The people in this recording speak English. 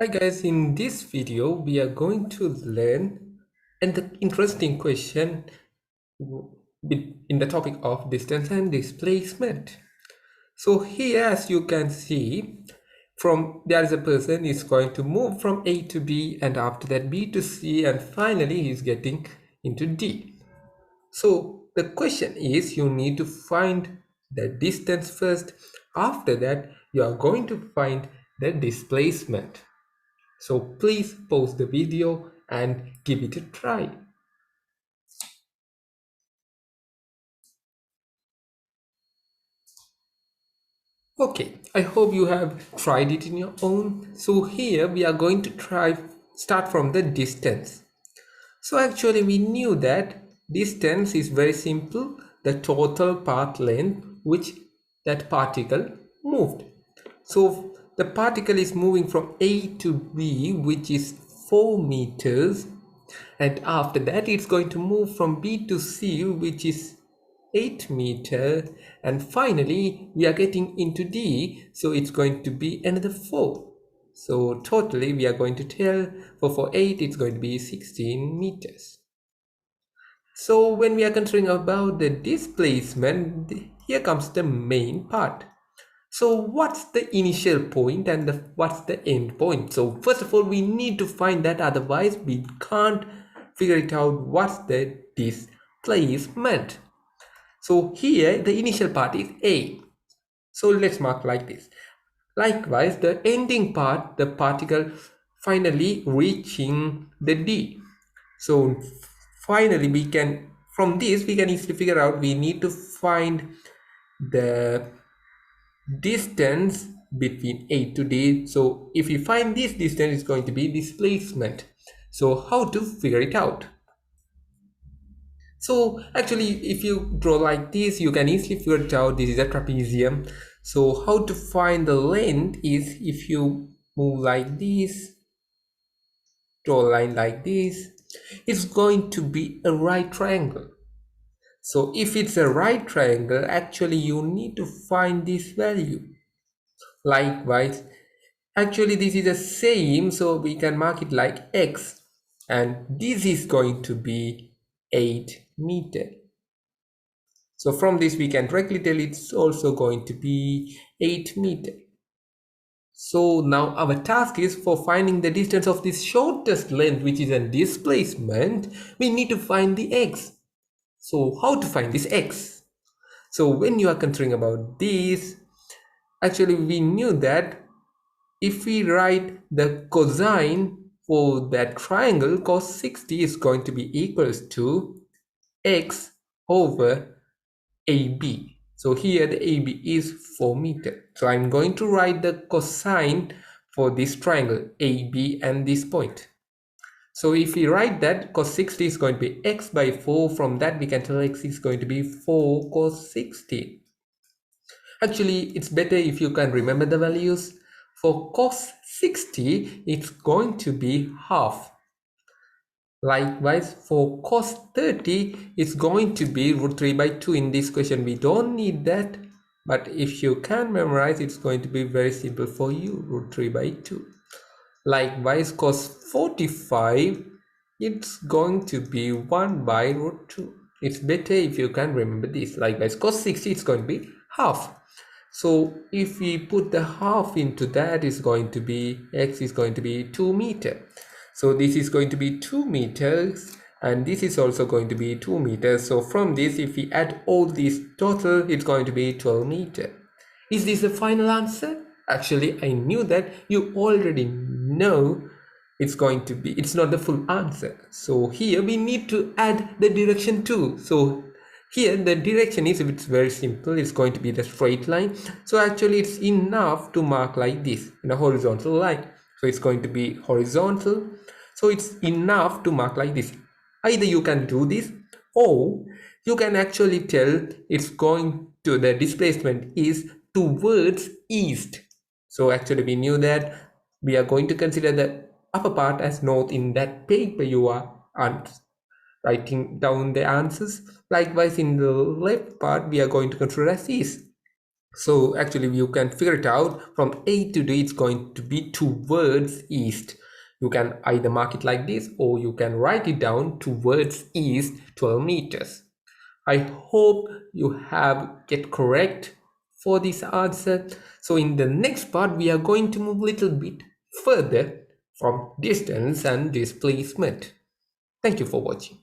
Hi guys, in this video we are going to learn an interesting question in the topic of distance and displacement. So here, as you can see, from there is a person is going to move from A to B, and after that B to C, and finally he is getting into D. So the question is, you need to find the distance first. After that you are going to find the displacement. So please pause the video and give it a try. Okay, I hope you have tried it in your own. So here we are going to start from the distance. So actually we knew that distance is very simple, the total path length which that particle moved. So the particle is moving from A to B, which is 4 meters, and after that it's going to move from B to C, which is 8 meter, and finally we are getting into D, so it's going to be another 4. So totally we are going to tell for 8 it's going to be 16 meters. So when we are considering about the displacement, here comes the main part. So what's the initial point and what's the end point? So first of all, we need to find that, otherwise we can't figure it out what's the displacement. So here the initial part is A. So let's mark like this. Likewise, the ending part, the particle finally reaching the D. So finally we can, from this we can easily figure out we need to find the distance between A to D. So if we find this distance, it's going to be displacement. So how to figure it out? So actually if you draw like this, you can easily figure it out. This is a trapezium. So how to find the length is, if you move like this, draw a line like this, it's going to be a right triangle. So if it's a right triangle, actually you need to find this value. Likewise, actually this is the same, so we can mark it like x, and this is going to be 8 meter. So from this we can directly tell it's also going to be 8 meter. So now our task is for finding the distance of this shortest length, which is a displacement. We need to find the x. So how to find this x? So when you are considering about this, actually we knew that if we write the cosine for that triangle, cos 60 is going to be equals to x over AB. So here the AB is 4 meter. So I'm going to write the cosine for this triangle AB and this point. So if we write that, cos 60 is going to be x by 4. From that we can tell x is going to be 4 cos 60. Actually, it's better if you can remember the values. For cos 60, it's going to be half. Likewise, for cos 30, it's going to be root 3 by 2. In this question, we don't need that. But if you can memorize, it's going to be very simple for you, root 3 by 2. Likewise, cos 45, it's going to be 1 by root 2. It's better if you can remember this. Likewise, cos 60, it's going to be half. So if we put the half into that, is going to be, x is going to be 2 meter. So this is going to be 2 meters, and this is also going to be 2 meters. So from this, if we add all these total, it's going to be 12 meter. Is this the final answer? Actually, I knew that you already know it's going to be, it's not the full answer. So here we need to add the direction too. So here the direction is, it's very simple, it's going to be the straight line. So actually it's enough to mark like this in a horizontal line. So it's going to be horizontal. So it's enough to mark like this. Either you can do this, or you can actually tell it's going to, the displacement is towards east. So actually we knew that we are going to consider the upper part as north in that paper you are writing down the answers. Likewise, in the left part, we are going to consider as east. So actually you can figure it out from A to D, it's going to be towards east. You can either mark it like this or you can write it down towards east 12 meters. I hope you have get correct for this answer. So in the next part, we are going to move a little bit further from distance and displacement. Thank you for watching.